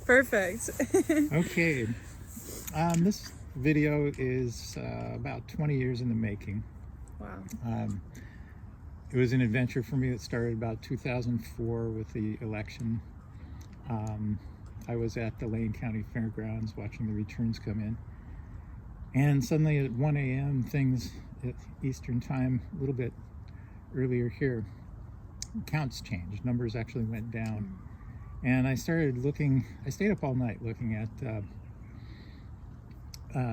Perfect. Okay. This video is about 20 years in the making. Wow. It was an adventure for me that started about 2004 with the election. I was at the Lane County Fairgrounds watching the returns come in. And suddenly at 1 a.m., things at Eastern time, a little bit earlier here, counts changed. Numbers actually went down. And I started looking, I stayed up all night looking at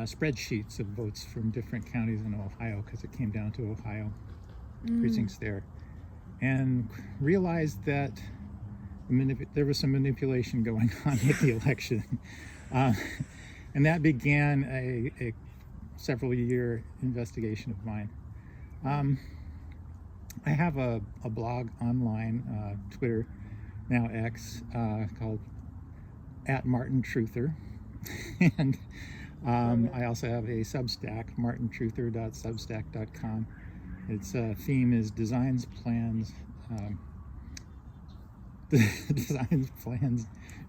spreadsheets of votes from different counties in Ohio, because it came down to Ohio precincts there, and realized that there was some manipulation going on with the election. And that began a several year investigation of mine. I have a blog online, Twitter, now X, called @MartinTruther. And I also have a Substack, martintruther.substack.com. Its theme is designs, plans,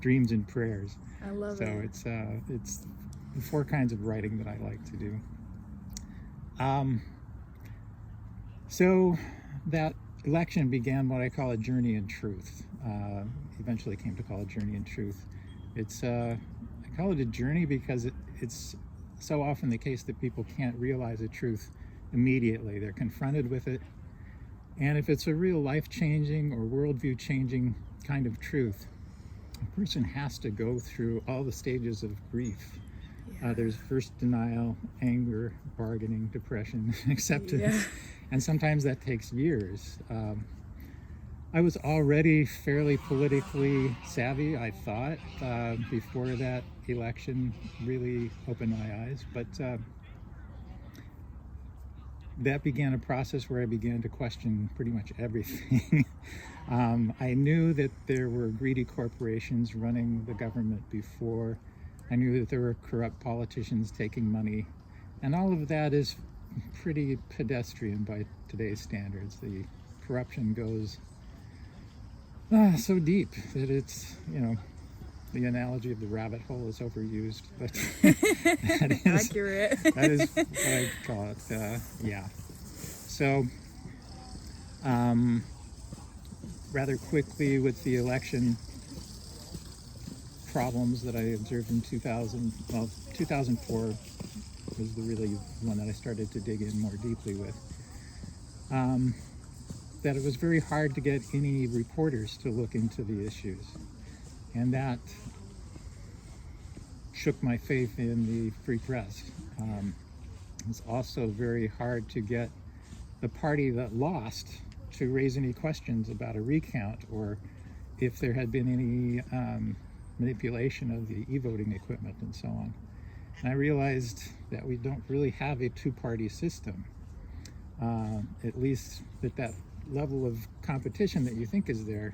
dreams, and prayers. I love it. So it's the 4 kinds of writing that I like to do. So that election began what I call a journey in truth. Eventually came to call it Journey in Truth. It's I call it a journey because it's so often the case that people can't realize a truth immediately. They're confronted with it, and if it's a real life-changing or worldview-changing kind of truth, a person has to go through all the stages of grief. There's first denial, anger, bargaining, depression, acceptance, and sometimes that takes years. I was already fairly politically savvy, I thought, before that election really opened my eyes, but that began a process where I began to question pretty much everything. I knew that there were greedy corporations running the government before. I knew that there were corrupt politicians taking money, and all of that is pretty pedestrian by today's standards. The corruption goes so deep that it's, the analogy of the rabbit hole is overused, but that is accurate. That is what I call it. So rather quickly with the election problems that I observed in 2004 was the really one that I started to dig in more deeply with. That it was very hard to get any reporters to look into the issues. And that shook my faith in the free press. It's also very hard to get the party that lost to raise any questions about a recount, or if there had been any manipulation of the e-voting equipment and so on. And I realized that we don't really have a two-party system, at least that level of competition that you think is there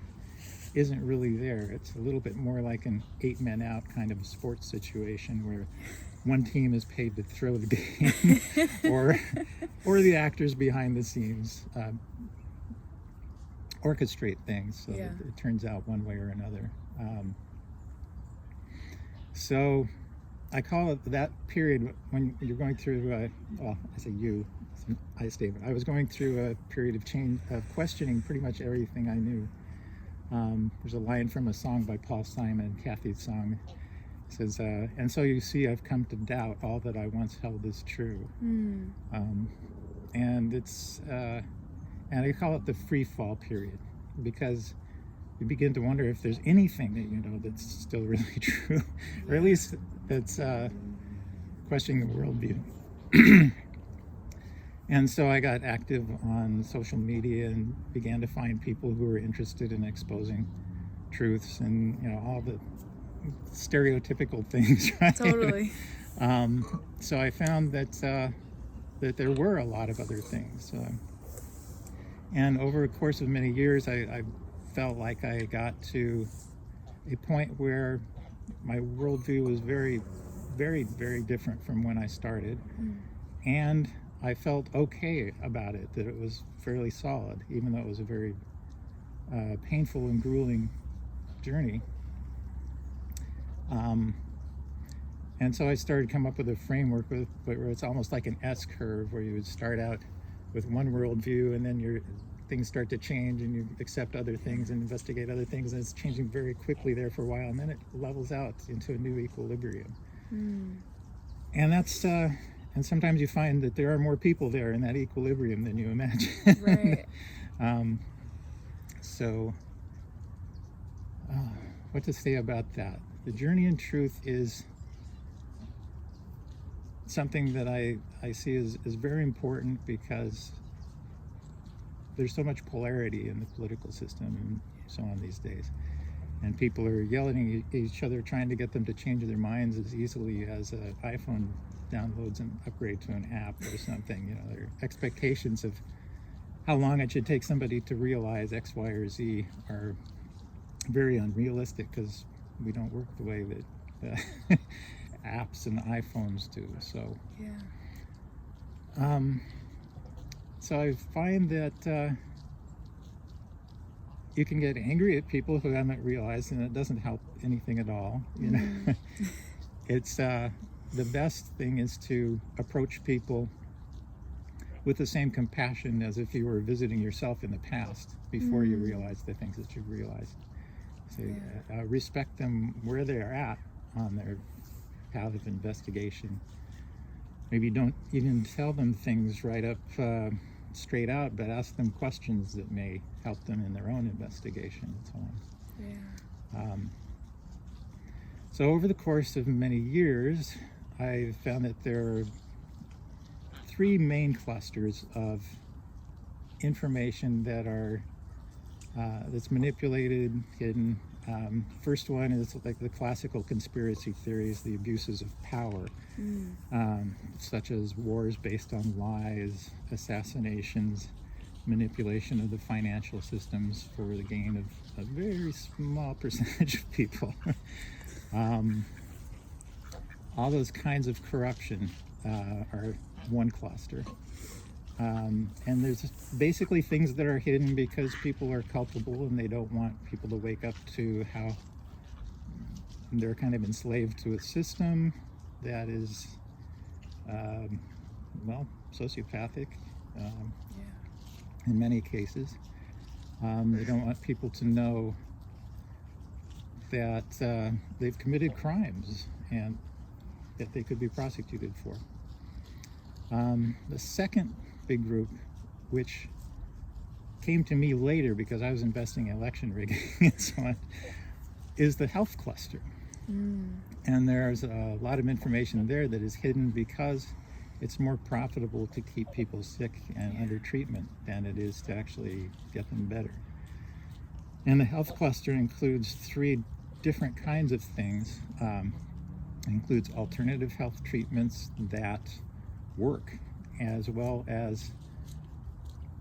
isn't really there. It's a little bit more like an 8 men out kind of sports situation where one team is paid to throw the game or the actors behind the scenes orchestrate things so that it turns out one way or another. So I call it that period when you're going through, I say you, I statement. I was going through a period of change, of questioning pretty much everything I knew. There's a line from a song by Paul Simon, Kathy's song. It says, and so you see, I've come to doubt all that I once held as true. And it's, and I call it the free fall period, because you begin to wonder if there's anything that you know that's still really true, or at least that's questioning the worldview. And so I got active on social media and began to find people who were interested in exposing truths and all the stereotypical things, right? Totally. So I found that that there were a lot of other things, and over a course of many years, I felt like I got to a point where my worldview was very, very, very different from when I started, and I felt okay about it, that it was fairly solid, even though it was a very painful and grueling journey. And so I started to come up with a framework where it's almost like an S curve, where you would start out with one worldview, and then things start to change, and you accept other things and investigate other things, and it's changing very quickly there for a while, and then it levels out into a new equilibrium. And that's and sometimes you find that there are more people there in that equilibrium than you imagine. Right. So what to say about that? The journey in truth is something that I see as very important, because there's so much polarity in the political system and so on these days. And people are yelling at each other, trying to get them to change their minds as easily as an iPhone downloads an upgrade to an app or something. You know, their expectations of how long it should take somebody to realize X, Y, or Z are very unrealistic, because we don't work the way that apps and iPhones do. So, so I find that you can get angry at people who haven't realized, and it doesn't help anything at all. You know, it's the best thing is to approach people with the same compassion as if you were visiting yourself in the past before you realized the things that you've realized. So respect them where they are at on their path of investigation. Maybe don't even tell them things right up straight out, but ask them questions that may help them in their own investigation and so on. So over the course of many years, I've found that there are three main clusters of information that are that's manipulated, hidden. First one is like the classical conspiracy theories, the abuses of power, such as wars based on lies, assassinations, manipulation of the financial systems for the gain of a very small percentage of people. All those kinds of corruption are one cluster. And there's basically things that are hidden because people are culpable, and they don't want people to wake up to how they're kind of enslaved to a system that is, sociopathic in many cases. They don't want people to know that they've committed crimes and that they could be prosecuted for. The second big group, which came to me later because I was investing in election rigging and so on, is the health cluster. And there's a lot of information there that is hidden because it's more profitable to keep people sick and under treatment than it is to actually get them better. And the health cluster includes three different kinds of things. It includes alternative health treatments that work, as well as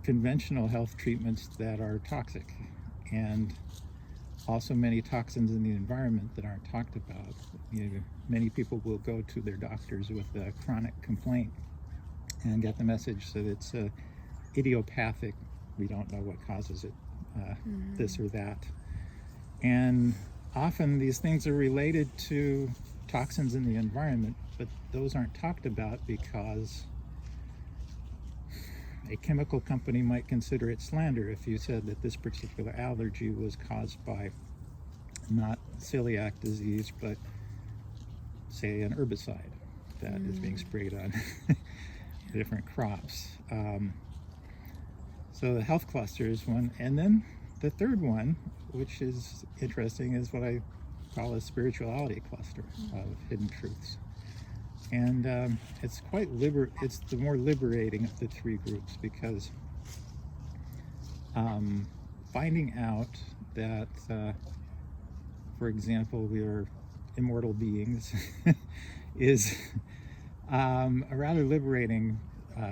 conventional health treatments that are toxic, and also many toxins in the environment that aren't talked about. You know, many people will go to their doctors with a chronic complaint and get the message that it's idiopathic. We don't know what causes it, this or that. And often these things are related to toxins in the environment, but those aren't talked about because a chemical company might consider it slander if you said that this particular allergy was caused by not celiac disease, but say an herbicide that is being sprayed on different crops. So the health cluster is one. And then the third one, which is interesting, is what I call a spirituality cluster of hidden truths. And it's quite it's the more liberating of the three groups, because finding out that, for example, we are immortal beings is a rather liberating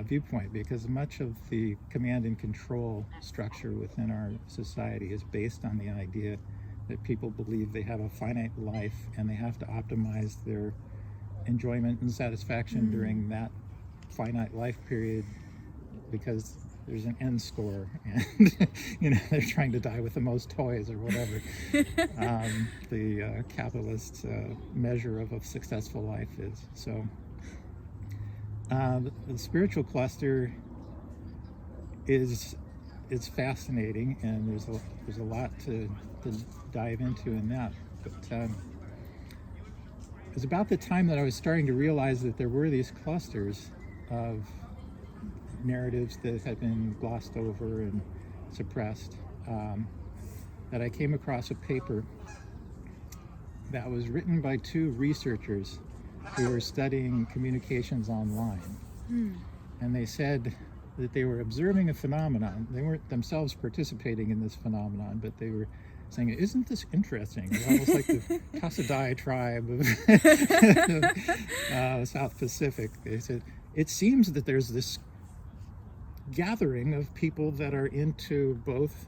viewpoint, because much of the command and control structure within our society is based on the idea that people believe they have a finite life and they have to optimize their enjoyment and satisfaction during that finite life period, because there's an end score, and they're trying to die with the most toys or whatever. The capitalist measure of a successful life is. So the spiritual cluster it's fascinating, and there's a lot to dive into in that. But it was about the time that I was starting to realize that there were these clusters of narratives that had been glossed over and suppressed, that I came across a paper that was written by two researchers who were studying communications online. And they said that they were observing a phenomenon. They weren't themselves participating in this phenomenon, but they were saying, isn't this interesting? It's almost like the Casadai tribe of South Pacific. They said, it seems that there's this gathering of people that are into both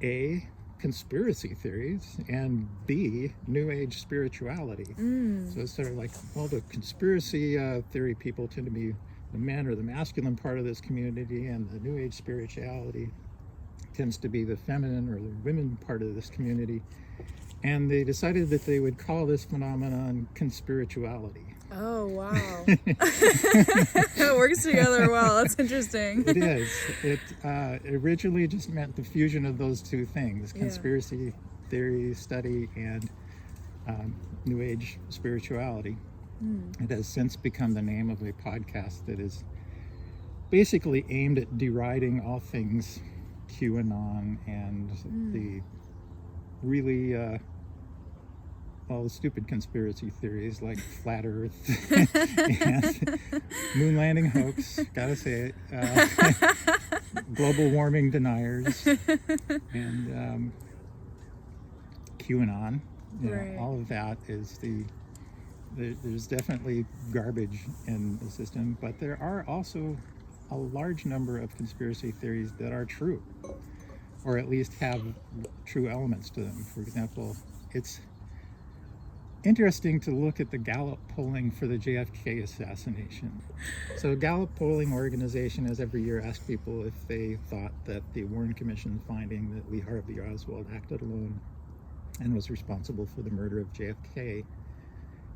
A, conspiracy theories, and B, New Age spirituality. So it's sort of like, well, the conspiracy theory people tend to be the men or the masculine part of this community, and the New Age spirituality tends to be the feminine or the women part of this community. And they decided that they would call this phenomenon conspirituality. Oh, wow. It works together well. That's interesting. It is. It originally just meant the fusion of those two things, conspiracy theory study and New Age spirituality. It has since become the name of a podcast that is basically aimed at deriding all things QAnon and the really all the stupid conspiracy theories like flat Earth and moon landing hoax, gotta say it, global warming deniers, and QAnon. All of that is there's definitely garbage in the system, but there are also a large number of conspiracy theories that are true, or at least have true elements to them. For example, it's interesting to look at the Gallup polling for the JFK assassination. So Gallup polling organization has every year asked people if they thought that the Warren Commission finding that Lee Harvey Oswald acted alone and was responsible for the murder of JFK.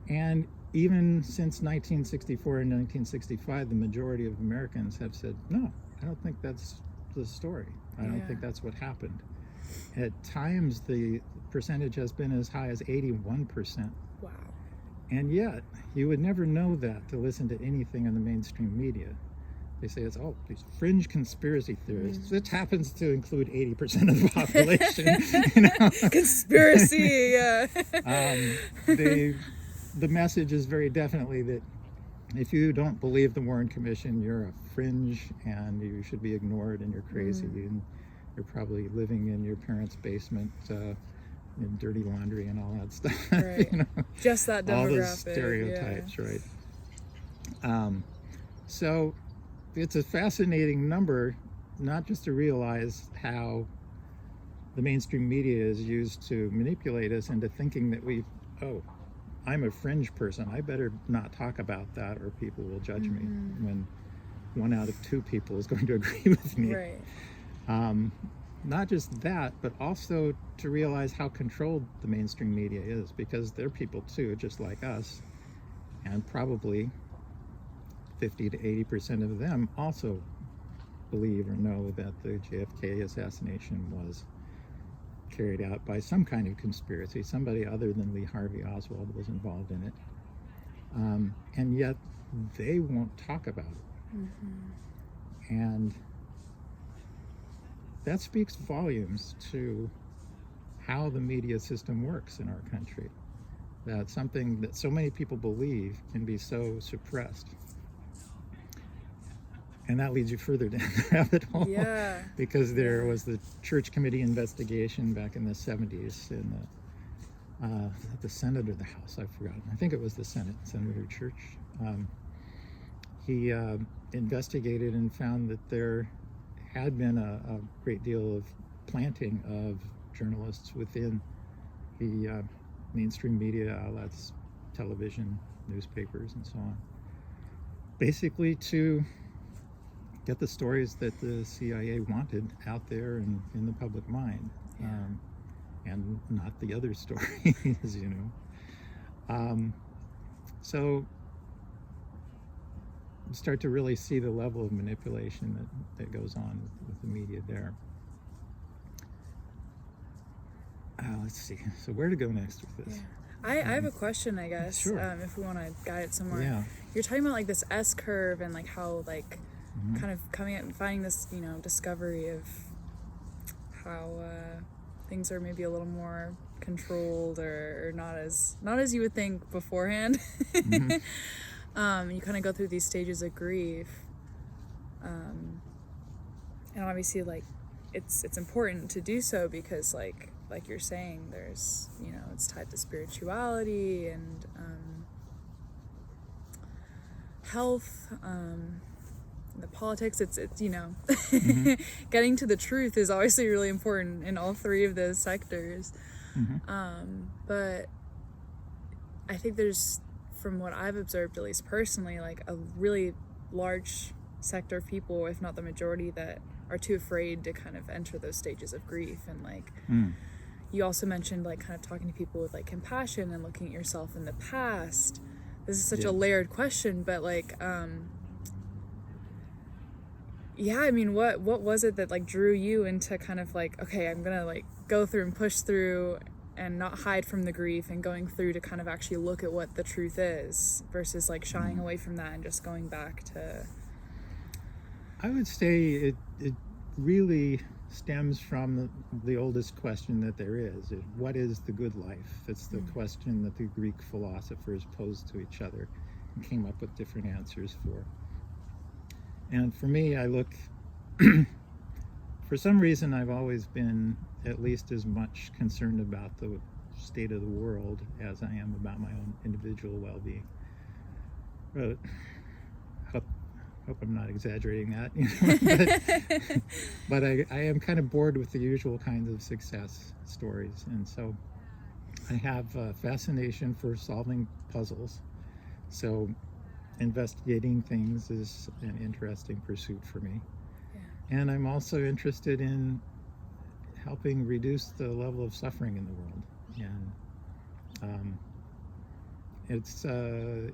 And even since 1964 and 1965, the majority of Americans have said, no, I don't think that's the story. I don't think that's what happened. At times, the percentage has been as high as 81%. Wow. And yet, you would never know that to listen to anything in the mainstream media. They say it's these fringe conspiracy theories, which happens to include 80% of the population. Conspiracy, yeah. The message is very definitely that if you don't believe the Warren Commission, you're a fringe and you should be ignored and you're crazy and you're probably living in your parents' basement in dirty laundry and all that stuff. Right. Just that demographic. All those stereotypes, right? So it's a fascinating number, not just to realize how the mainstream media is used to manipulate us into thinking that I'm a fringe person, I better not talk about that or people will judge me, when 1 out of 2 people is going to agree with me. Right. Not just that, but also to realize how controlled the mainstream media is, because they're people too, just like us, and probably 50 to 80% of them also believe or know that the JFK assassination was carried out by some kind of conspiracy. Somebody other than Lee Harvey Oswald was involved in it. And yet they won't talk about it. And that speaks volumes to how the media system works in our country. That something that so many people believe can be so suppressed. And that leads you further down the rabbit hole. Yeah. Because there was the Church Committee investigation back in the 70s in the Senate or the House, I've forgotten. I think it was the Senate, Senator Church. He investigated and found that there had been a great deal of planting of journalists within the mainstream media outlets, television, newspapers, and so on. Basically to get the stories that the CIA wanted out there in the public mind, and not the other stories, you know. So you start to really see the level of manipulation that goes on with the media there. Let's see. So where to go next with this? Yeah. I have a question, I guess. Sure. If we want to guide it somewhere. Yeah. You're talking about like this S curve and like how like kind of coming out and finding this, you know, discovery of how things are maybe a little more controlled or not as you would think beforehand. You kind of go through these stages of grief, and obviously like it's important to do so because like you're saying, there's, you know, it's tied to spirituality and health, the politics. It's you know, getting to the truth is obviously really important in all three of those sectors. But I think there's, from what I've observed, at least personally, like a really large sector of people, if not the majority, that are too afraid to kind of enter those stages of grief. And like you also mentioned, like kind of talking to people with like compassion and looking at yourself in the past. This is such a layered question, but like I mean, what was it that like drew you into kind of like, okay, I'm gonna like go through and push through and not hide from the grief and going through to kind of actually look at what the truth is versus like shying away from that and just going back to... I would say it really stems from the oldest question that there is. What is the good life? It's the question that the Greek philosophers posed to each other and came up with different answers for. And for me, I look, for some reason, I've always been at least as much concerned about the state of the world as I am about my own individual well-being. But hope I'm not exaggerating that, you know? but I am kind of bored with the usual kinds of success stories, and so I have a fascination for solving puzzles. So investigating things is an interesting pursuit for me. And I'm also interested in helping reduce the level of suffering in the world. And it's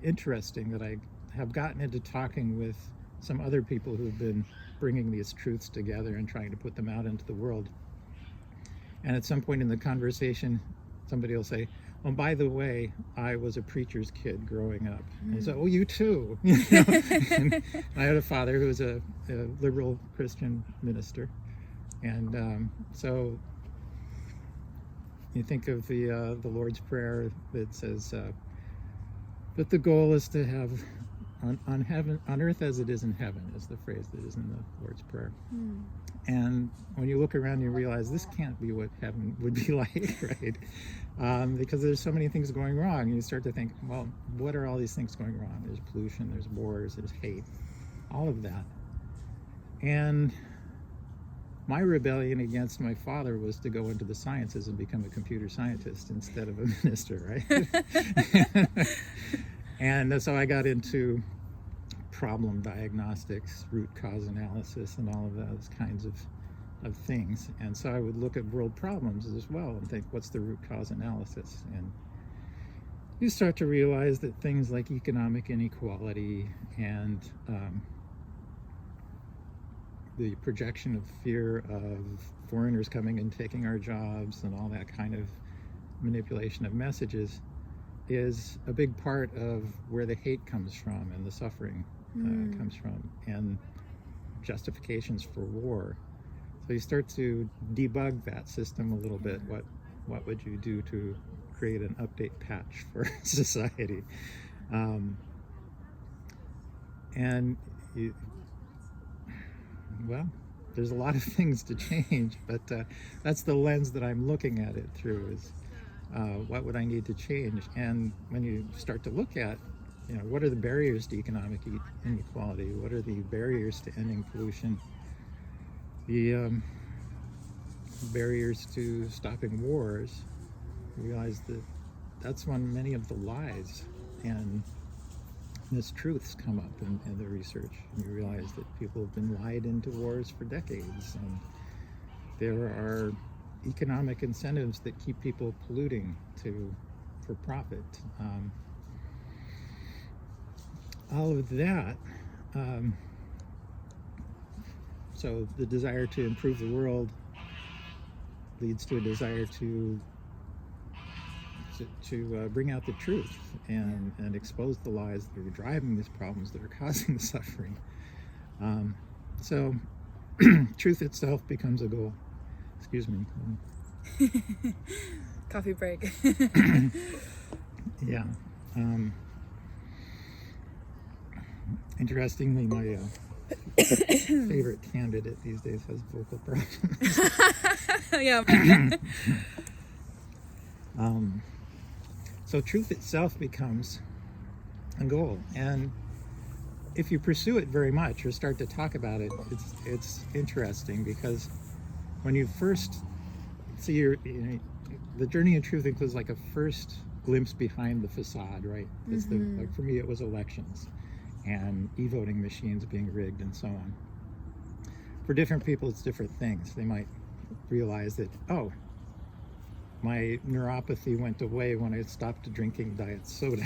interesting that I have gotten into talking with some other people who've been bringing these truths together and trying to put them out into the world. And at some point in the conversation, somebody will say, "Oh, by the way, I was a preacher's kid growing up." And so, "Oh, you too." You know? And I had a father who was a liberal Christian minister. And so you think of the Lord's Prayer that says, "But the goal is to have on earth as it is in heaven," is the phrase that is in the Lord's Prayer. And when you look around, you realize this can't be what heaven would be like, right? Because there's so many things going wrong. And you start to think, well, what are all these things going wrong? There's pollution, there's wars, there's hate, all of that. And my rebellion against my father was to go into the sciences and become a computer scientist instead of a minister, right? And so I got into problem diagnostics, root cause analysis, and all of those kinds of things. And so I would look at world problems as well and think, what's the root cause analysis? And you start to realize that things like economic inequality and the projection of fear of foreigners coming and taking our jobs and all that kind of manipulation of messages is a big part of where the hate comes from and the suffering comes from, and justifications for war. So you start to debug that system a little bit. What would you do to create an update patch for society? Well, there's a lot of things to change, but that's the lens that I'm looking at it through, is what would I need to change? And when you start to look at, you know, what are the barriers to economic inequality? What are the barriers to ending pollution? The barriers to stopping wars? You realize that that's when many of the lies and mistruths come up in the research, and you realize that people have been lied into wars for decades, and there are economic incentives that keep people polluting for profit. All of that. So the desire to improve the world leads to a desire to bring out the truth and expose the lies that are driving these problems, that are causing the suffering. So truth itself becomes a goal. Excuse me. Coffee break. Yeah. Interestingly, my favorite candidate these days has vocal problems. Yeah. So truth itself becomes a goal, and if you pursue it very much or start to talk about it, it's interesting, because when you first see the journey in truth includes like a first glimpse behind the facade, right? It's like for me, it was elections and e-voting machines being rigged and so on. For different people, it's different things. They might realize that, oh, my neuropathy went away when I stopped drinking diet soda.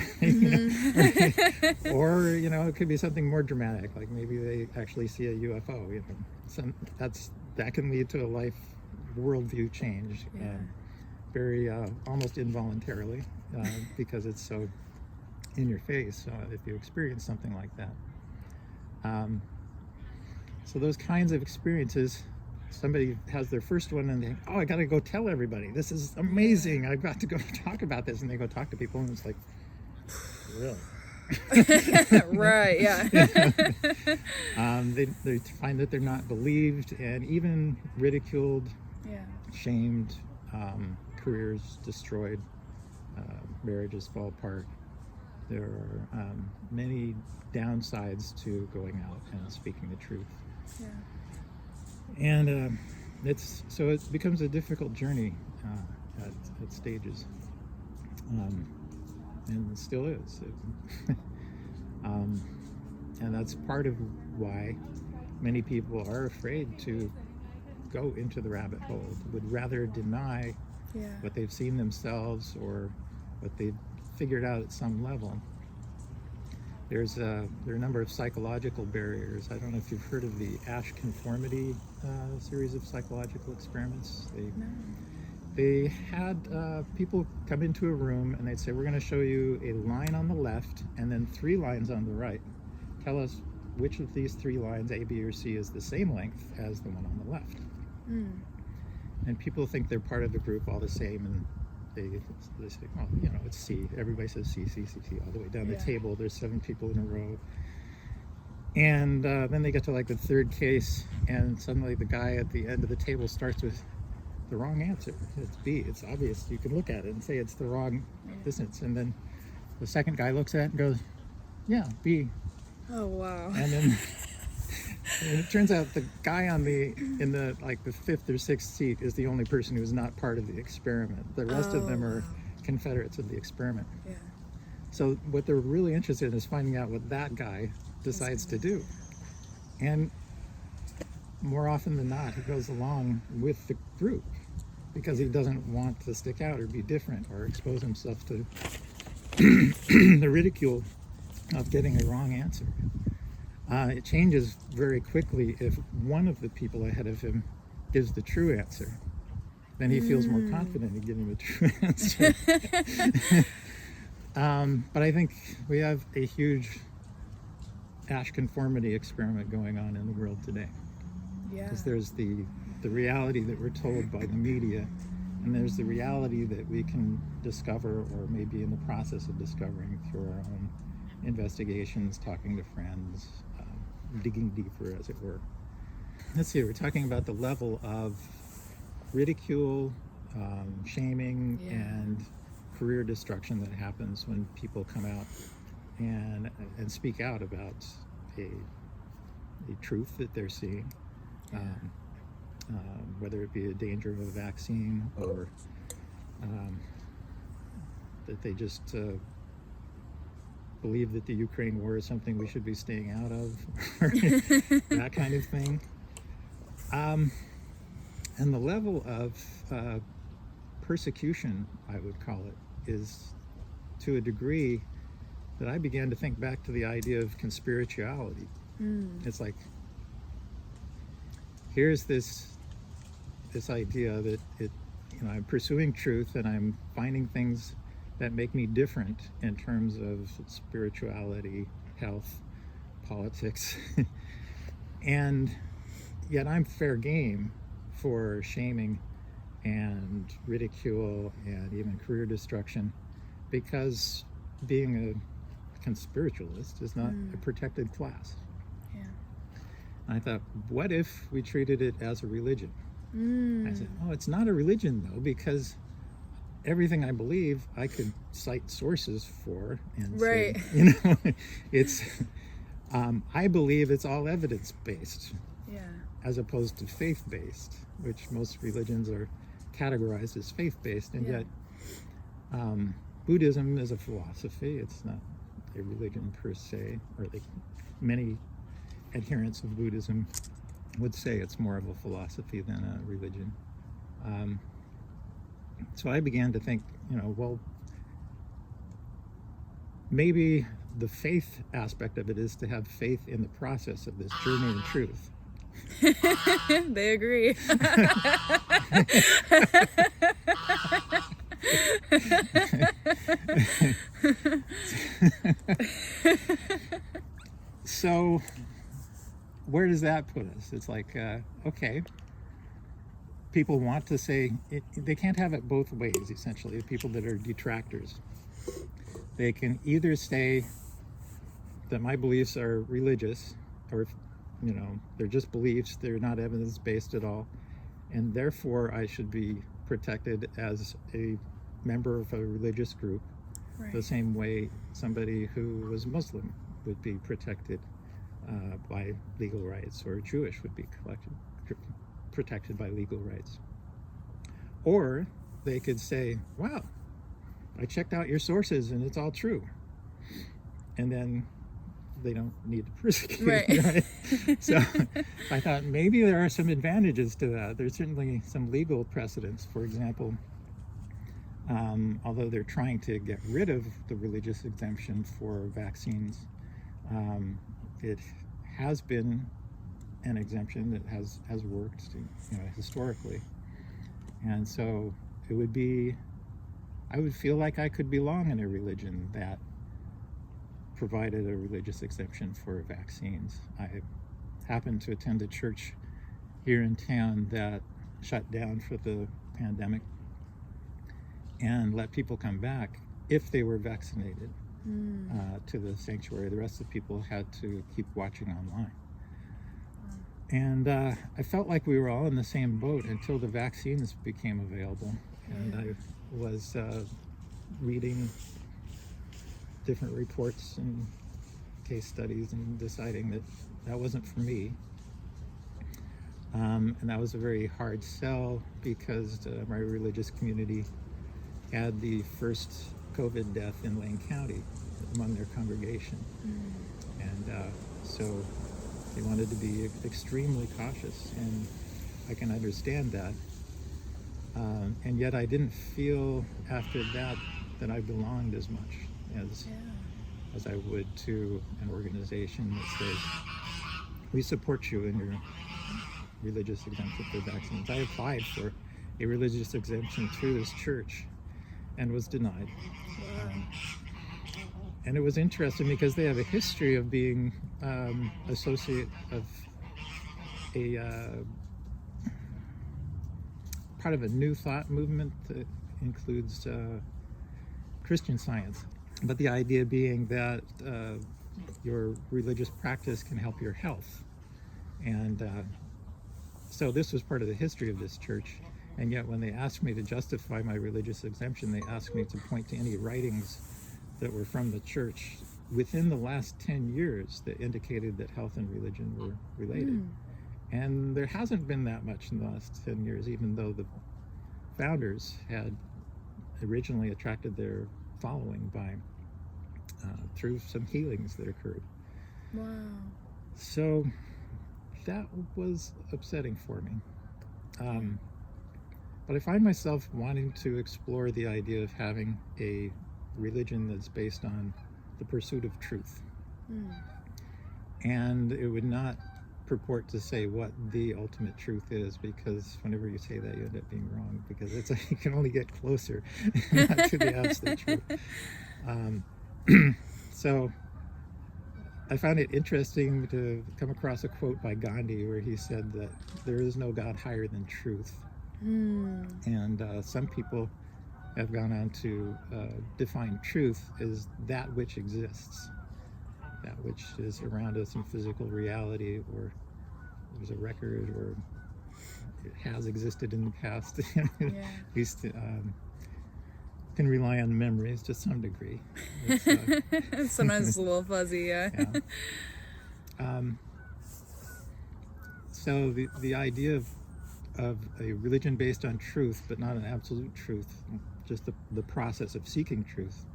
Or it could be something more dramatic, like maybe they actually see a UFO. So that can lead to a life worldview change, very almost involuntarily, because it's so in your face if you experience something like that. So those kinds of experiences, somebody has their first one and they, oh, I got to go tell everybody. This is amazing. I've got to go talk about this. And they go talk to people and it's like, really? Right, yeah. They find that they're not believed and even ridiculed, shamed, careers destroyed, marriages fall apart. There are many downsides to going out and speaking the truth. Yeah. And it becomes a difficult journey at stages, and it still is. And that's part of why many people are afraid to go into the rabbit hole, would rather deny what they've seen themselves or what they've figured out at some level. There are a number of psychological barriers. I don't know if you've heard of the Ash conformity series of psychological experiments. They had people come into a room and they'd say, we're going to show you a line on the left and then 3 lines on the right. Tell us which of these 3 lines, A, B, or C, is the same length as the one on the left. And people think they're part of the group all the same, and they say, well, it's C. Everybody says C, C, C, C, all the way down the table. There's 7 people in a row. And then they get to like the 3rd case, and suddenly the guy at the end of the table starts with the wrong answer. It's B. It's obvious. You can look at it and say it's the wrong distance. And then the second guy looks at it and goes, yeah, B. Oh, wow. And then and it turns out the guy in the 5th or 6th seat is the only person who's not part of the experiment. The rest of them are Confederates of the experiment. Yeah. So what they're really interested in is finding out what that guy decides to do. And more often than not, he goes along with the group because he doesn't want to stick out or be different or expose himself to the ridicule of getting a wrong answer. It changes very quickly if one of the people ahead of him gives the true answer. Then he feels more confident in giving the true answer. But I think we have a huge Ash conformity experiment going on in the world today. Because there's the reality that we're told by the media, and there's the reality that we can discover or maybe in the process of discovering through our own investigations, talking to friends, digging deeper, as it were. Let's see, we're talking about the level of ridicule, shaming, and career destruction that happens when people come out and speak out about a truth that they're seeing, whether it be a danger of a vaccine or that they just believe that the Ukraine war is something we should be staying out of, or that kind of thing. And the level of persecution, I would call it, is to a degree that I began to think back to the idea of conspirituality. It's like, here's this idea that I'm pursuing truth and I'm finding things that make me different in terms of spirituality, health, politics, and yet I'm fair game for shaming and ridicule and even career destruction, because being a conspiritualist is not a protected class. Yeah. And I thought, what if we treated it as a religion? I said, oh, it's not a religion though, because everything I believe I could cite sources for and right. say, it's I believe it's all evidence-based, as opposed to faith-based, which most religions are categorized as faith-based, and yet Buddhism is a philosophy. It's not a religion per se, or like many adherents of Buddhism would say it's more of a philosophy than a religion. So I began to think, well, maybe the faith aspect of it is to have faith in the process of this journey in truth. They agree. So where does that put us? It's like, okay, people want to say they can't have it both ways, essentially. The people that are detractors, they can either say that my beliefs are religious, or they're just beliefs, they're not evidence-based at all, and therefore I should be protected as a member of a religious group, right. The same way somebody who was Muslim would be protected by legal rights, or Jewish would be protected by legal rights. Or they could say, wow, I checked out your sources and it's all true, and then they don't need to persecute. Right. So I thought maybe there are some advantages to that. There's certainly some legal precedents. For example, although they're trying to get rid of the religious exemption for vaccines, it has been an exemption that has worked historically. And so I would feel like I could belong in a religion that provided a religious exemption for vaccines. I happened to attend a church here in town that shut down for the pandemic and let people come back if they were vaccinated to the sanctuary. The rest of the people had to keep watching online. And I felt like we were all in the same boat until the vaccines became available. And I was reading different reports and case studies and deciding that that wasn't for me. And that was a very hard sell, because my religious community had the first COVID death in Lane County among their congregation. And so they wanted to be extremely cautious, and I can understand that. And yet I didn't feel after that I belonged as much as I would to an organization that says, we support you in your religious exemption for vaccines. I applied for a religious exemption through this church and was denied. And it was interesting because they have a history of being associate of a part of a new thought movement that includes Christian Science, but the idea being that your religious practice can help your health. And so this was part of the history of this church, and yet when they asked me to justify my religious exemption, they asked me to point to any writings that were from the church within the last 10 years that indicated that health and religion were related. And there hasn't been that much in the last 10 years, even though the founders had originally attracted their following by through some healings that occurred. Wow. So that was upsetting for me. But I find myself wanting to explore the idea of having a religion that's based on the pursuit of truth. And it would not purport to say what the ultimate truth is, because whenever you say that, you end up being wrong, because it's you can only get closer not to the absolute truth. So I found it interesting to come across a quote by Gandhi where he said that there is no God higher than truth. And some people have gone on to define truth as that which exists, that which is around us in physical reality, or there's a record, or it has existed in the past. At least can rely on memories to some degree. Sometimes it's a little fuzzy, yeah. So the idea of a religion based on truth, but not an absolute truth, just the process of seeking truth,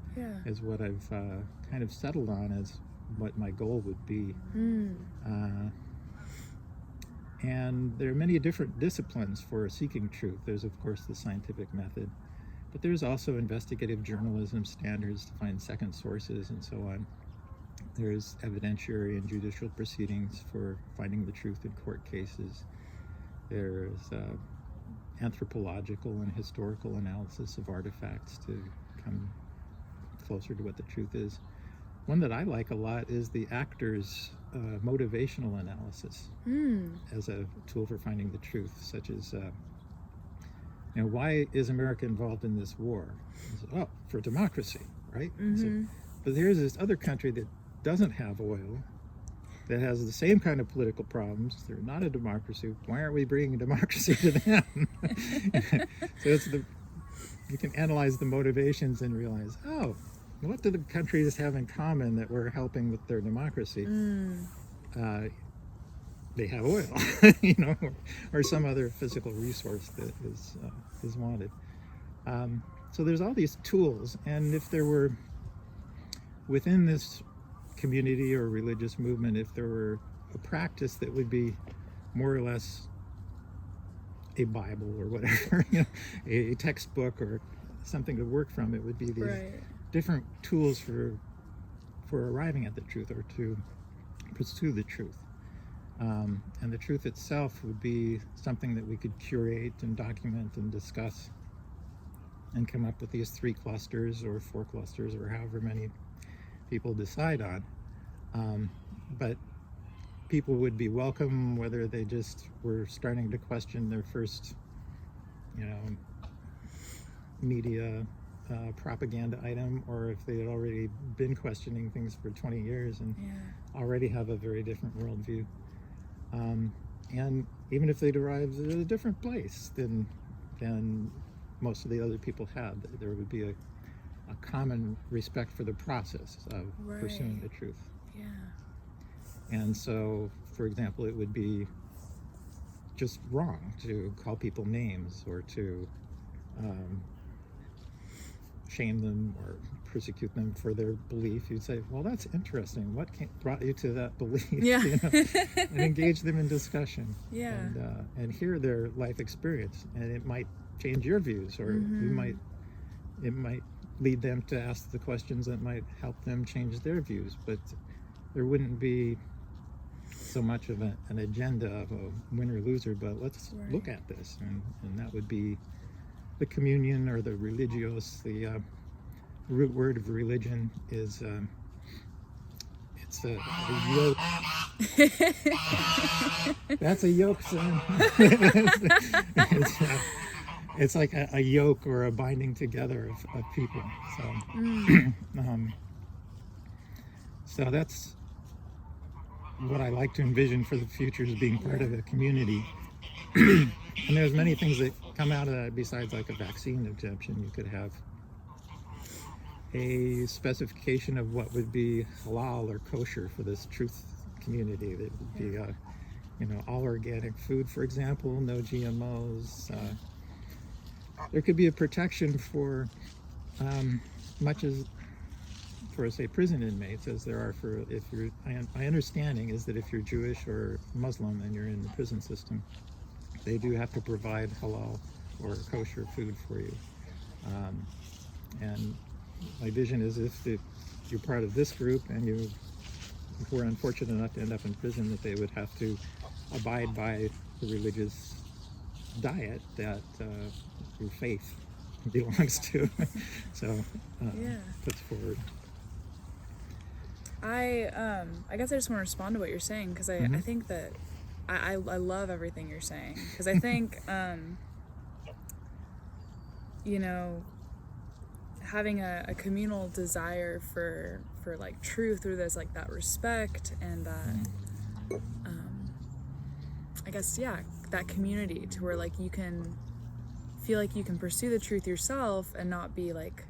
is what I've kind of settled on as what my goal would be. And there are many different disciplines for seeking truth. There's, of course, the scientific method, but there's also investigative journalism standards to find second sources and so on. There's evidentiary and judicial proceedings for finding the truth in court cases. There's anthropological and historical analysis of artifacts to come closer to what the truth is. One that I like a lot is the actor's motivational analysis as a tool for finding the truth, such as, why is America involved in this war? Oh, for democracy, right? So, but here's this other country that doesn't have oil, that has the same kind of political problems. They're not a democracy. Why aren't we bringing democracy to them? So you can analyze the motivations and realize, oh, what do the countries have in common that we're helping with their democracy? They have oil, or some other physical resource that is wanted. So there's all these tools, and if there were within this community or religious movement, if there were a practice that would be more or less a Bible or whatever, a textbook or something to work from, it would be these different tools for arriving at the truth, or to pursue the truth. And the truth itself would be something that we could curate and document and discuss and come up with these 3 clusters or 4 clusters or however many people decide on. But people would be welcome whether they just were starting to question their first, media propaganda item, or if they had already been questioning things for 20 years and already have a very different worldview. And even if they derived at a different place than most of the other people had, there would be a common respect for the process of pursuing the truth. And so, for example, it would be just wrong to call people names, or to shame them or persecute them for their belief. You'd say, well, that's interesting. What brought you to that belief? And engage them in discussion. And hear their life experience. And it might change your views, or it might lead them to ask the questions that might help them change their views. But there wouldn't be so much of an agenda of a winner-loser, but let's look at this. And that would be the communion, or the religios. The root word of religion is it's a yoke. That's a yoke, son. It's like a yoke, or a binding together of people. So that's what I like to envision for the future, is being part of a community. And there's many things that come out of that besides like a vaccine exemption. You could have a specification of what would be halal or kosher for this truth community. That would be, all organic food, for example, no GMOs. There could be a protection for much as for, say, prison inmates as there are for, if you're, my understanding is that if you're Jewish or Muslim and you're in the prison system, they do have to provide halal or kosher food for you. And my vision is if you're part of this group and you were unfortunate enough to end up in prison, that they would have to abide by the religious diet that your faith belongs to. So puts forward. I guess I just want to respond to what you're saying, because I think that I love everything you're saying, because I think you know, having a communal desire for like truth, or there's like that respect and that I guess that community to where like you can feel like you can pursue the truth yourself and not be like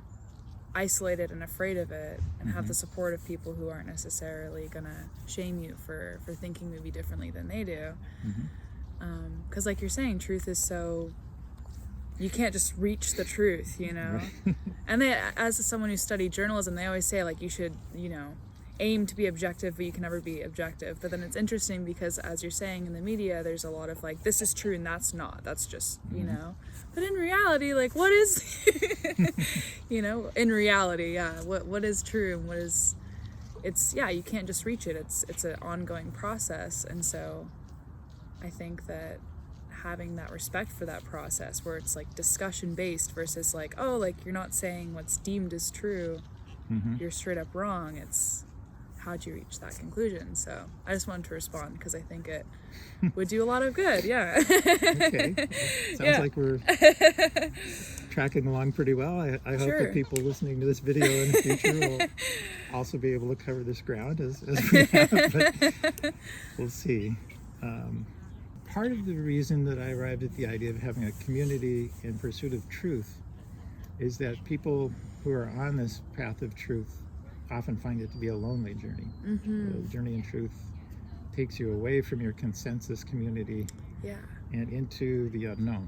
isolated and afraid of it, and have the support of people who aren't necessarily gonna shame you for thinking maybe differently than they do. Because like you're saying, truth is so, you can't just reach the truth, you know. And they, as someone who studied journalism, they always say like you should, you know, aim to be objective, but you can never be objective. But then it's interesting because, as you're saying, in the media there's a lot of like, this is true and that's not, that's just, you know. But in reality, like, what is you know, in reality, what is true and what is, it's, you can't just reach it. It's an ongoing process. And so I think that having that respect for that process, where it's like discussion based versus like, oh, like you're not saying what's deemed as true, you're straight up wrong. It's how'd you reach that conclusion? So I just wanted to respond because I think it would do a lot of good. Okay. Sounds like we're tracking along pretty well. I hope that people listening to this video in the future will also be able to cover this ground as we have, but we'll see. Part of the reason that I arrived at the idea of having a community in pursuit of truth is that people who are on this path of truth often find it to be a lonely journey. The journey in truth takes you away from your consensus community and into the unknown.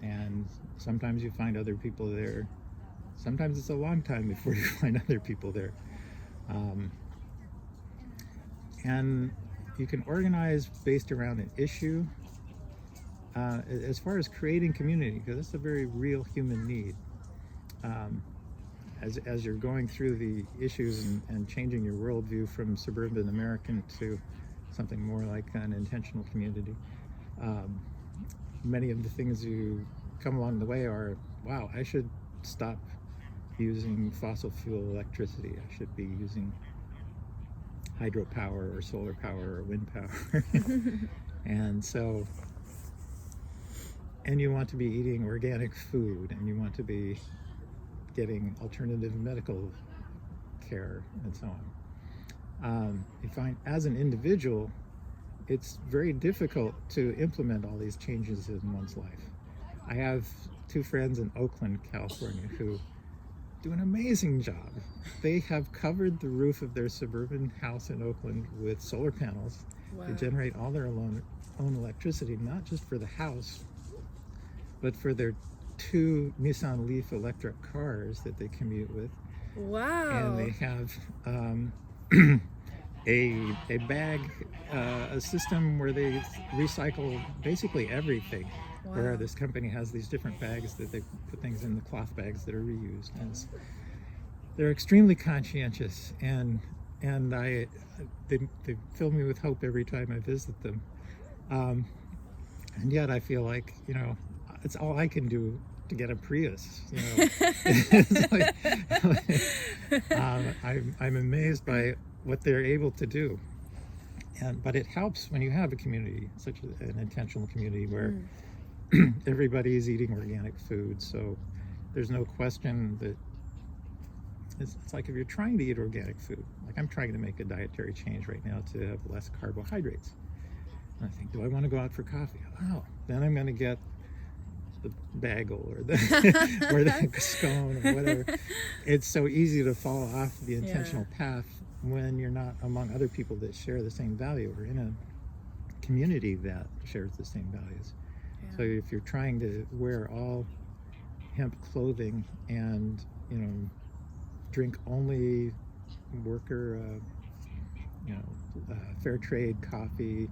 And sometimes you find other people there. Sometimes it's a long time before you find other people there. And you can organize based around an issue. As far as creating community, because it's a very real human need. As you're going through the issues and changing your worldview from suburban American to something more like an intentional community, many of the things you come along the way are, wow, I should stop using fossil fuel electricity. I should be using hydropower or solar power or wind power. And so, and you want to be eating organic food, and you want to be getting alternative medical care, and so on. You find as an individual, it's very difficult to implement all these changes in one's life. I have two friends in Oakland, California, who do an amazing job. They have covered the roof of their suburban house in Oakland with solar panels. They generate all their own electricity, not just for the house, but for their 2 Nissan Leaf electric cars that they commute with. And they have a bag, a system where they recycle basically everything. Where this company has these different bags that they put things in, the cloth bags that are reused. And they're extremely conscientious, and they fill me with hope every time I visit them. And yet I feel like, you know, it's all I can do to get a Prius, you know. It's like, I'm amazed by what they're able to do. But it helps when you have a community, such an intentional community where everybody is eating organic food. So there's no question that it's like if you're trying to eat organic food, like I'm trying to make a dietary change right now to have less carbohydrates. And I think, do I want to go out for coffee? Oh, then I'm going to get the bagel or the or the scone or whatever. It's so easy to fall off the intentional path when you're not among other people that share the same value, or in a community that shares the same values. So if you're trying to wear all hemp clothing and, you know, drink only worker, fair trade, coffee,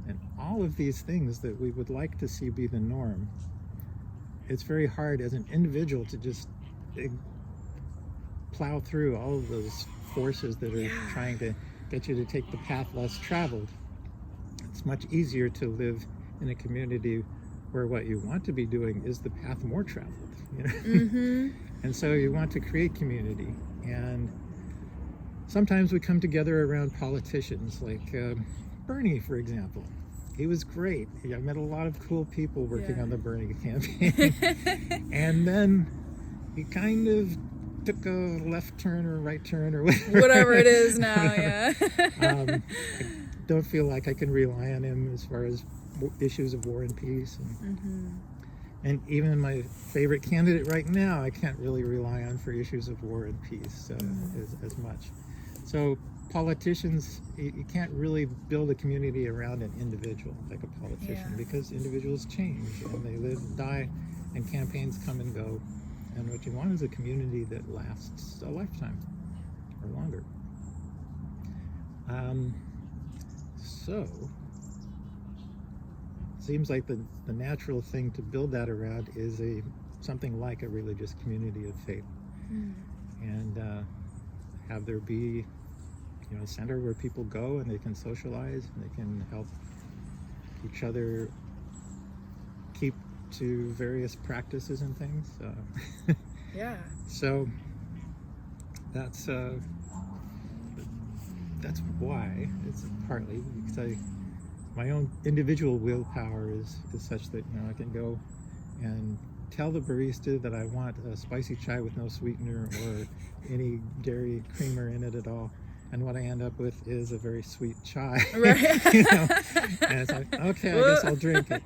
and all of these things that we would like to see be the norm. It's very hard as an individual to just plow through all of those forces that are trying to get you to take the path less traveled. It's much easier to live in a community where what you want to be doing is the path more traveled. And so you want to create community. And sometimes we come together around politicians, like Bernie, for example. He was great. I met a lot of cool people working on the Bernie campaign. And then he kind of took a left turn or right turn or whatever it is now. I don't feel like I can rely on him as far as issues of war and peace. And even my favorite candidate right now, I can't really rely on for issues of war and peace as much. So politicians, you can't really build a community around an individual like a politician, because individuals change and they live and die and campaigns come and go. And what you want is a community that lasts a lifetime or longer. So seems like the natural thing to build that around is something like a religious community of faith, and have there be a center where people go and they can socialize and they can help each other keep to various practices and things. So that's why it's partly because my own individual willpower is such that I can go and tell the barista that I want a spicy chai with no sweetener or any dairy creamer in it at all, and what I end up with is a very sweet chai. And it's like, okay, I guess I'll drink it.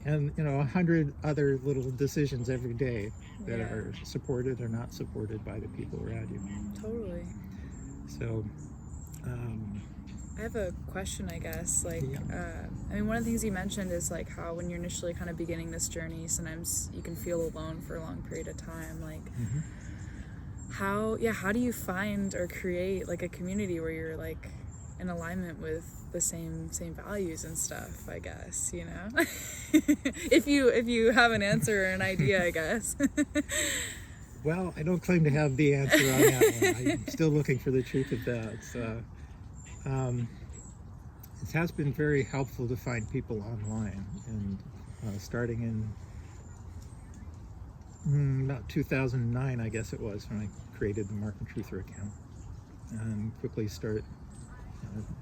And 100 other little decisions every day that are supported or not supported by the people around you. Totally. So I have a question, I guess. One of the things you mentioned is like how when you're initially kind of beginning this journey, sometimes you can feel alone for a long period of time. Like, how do you find or create like a community where you're like in alignment with the same values and stuff, I guess, if you have an answer or an idea, I guess. Well, I don't claim to have the answer on that one. I'm still looking for the truth of that. So, it has been very helpful to find people online, and starting in about 2009, I guess it was, when I created the Mark and Truther account, and quickly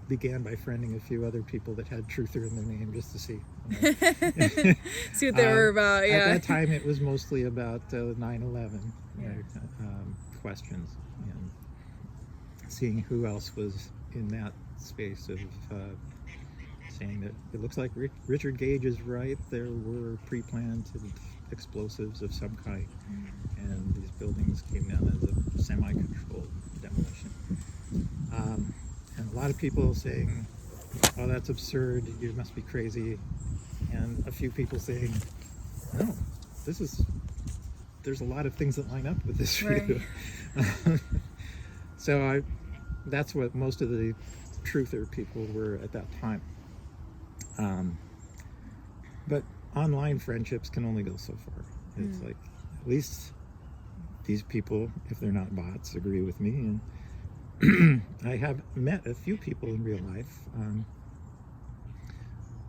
began by friending a few other people that had Truther in their name just to see. See what they were about, At that time, it was mostly about 9/11 questions, and seeing who else was in that space of saying that it looks like Richard Gage is right, there were pre-planned explosives of some kind, and these buildings came down as a semi-controlled demolition. And a lot of people saying, oh, that's absurd, you must be crazy, and a few people saying, no, there's a lot of things that line up with this view. So that's what most of the truther people were at that time. But online friendships can only go so far. It's like, at least these people, if they're not bots, agree with me. And I have met a few people in real life.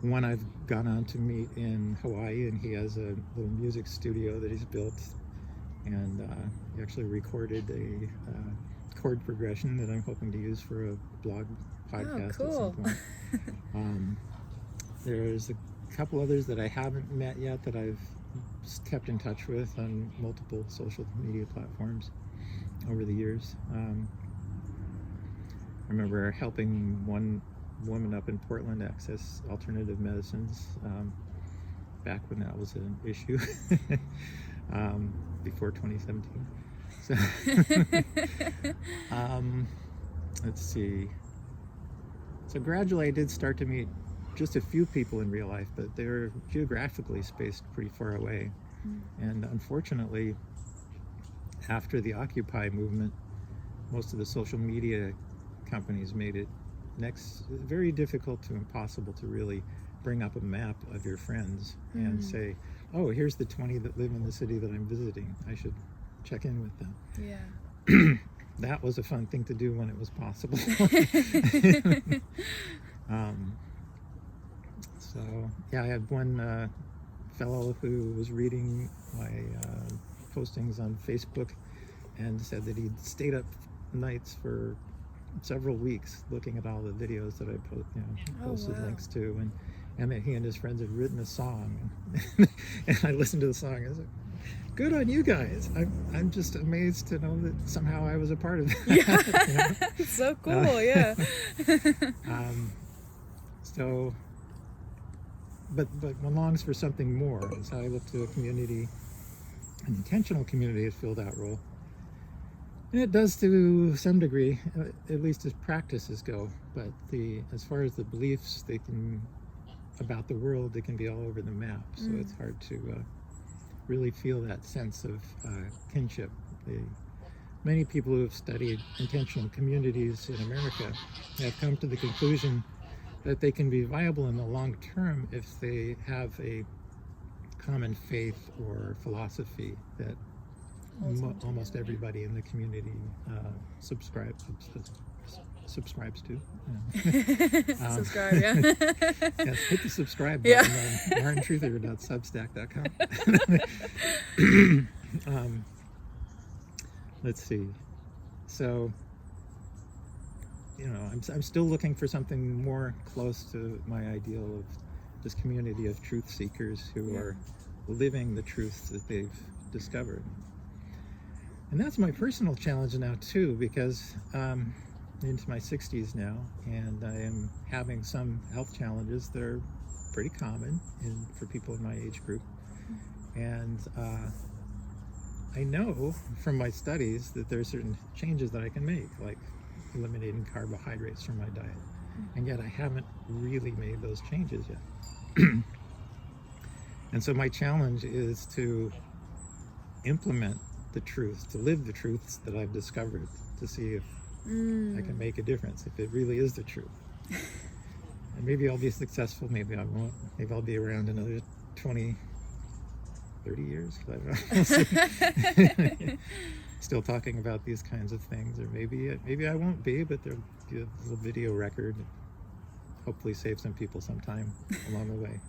One I've gone on to meet in Hawaii, and he has a little music studio that he's built, and he actually recorded a chord progression that I'm hoping to use for a blog podcast at some point. There's a couple others that I haven't met yet that I've kept in touch with on multiple social media platforms over the years. I remember helping one woman up in Portland access alternative medicines back when that was an issue, before 2017. So, let's see. So gradually I did start to meet just a few people in real life, but they're geographically spaced pretty far away. And unfortunately, after the Occupy movement, most of the social media companies made it very difficult to impossible to really bring up a map of your friends and say, oh, here's the 20 that live in the city that I'm visiting. I should check in with them. Yeah. That was a fun thing to do when it was possible. So yeah, I had one fellow who was reading my postings on Facebook and said that he'd stayed up nights for several weeks looking at all the videos that I posted links to, and that he and his friends had written a song. And I listened to the song and I was like, good on you guys. I'm just amazed to know that somehow I was a part of that. Yeah. It's so cool. Yeah. So but one longs for something more. So I look to a community, an intentional community, a filled out role. And it does to some degree, at least as practices go. But as far as the beliefs about the world, they can be all over the map. So it's hard to really feel that sense of kinship. Many people who have studied intentional communities in America have come to the conclusion that they can be viable in the long term if they have a common faith or philosophy that almost everybody in the community subscribes to. Yeah. Subscribe, yeah. Yes, hit the subscribe button on martintruther.substack.com. Let's see. So, I'm still looking for something more close to my ideal of this community of truth seekers who are living the truths that they've discovered. And that's my personal challenge now too, because I'm into my 60s now, and I am having some health challenges that are pretty common for people in my age group. And I know from my studies that there are certain changes that I can make, like eliminating carbohydrates from my diet. And yet I haven't really made those changes yet. And so my challenge is to implement the truths, to live the truths that I've discovered, to see if I can make a difference, if it really is the truth. And maybe I'll be successful, maybe I won't. Maybe I'll be around another 20, 30 years. I don't know. Still talking about these kinds of things, or maybe I won't be, but there'll be a little video record, and hopefully save some people some time along the way.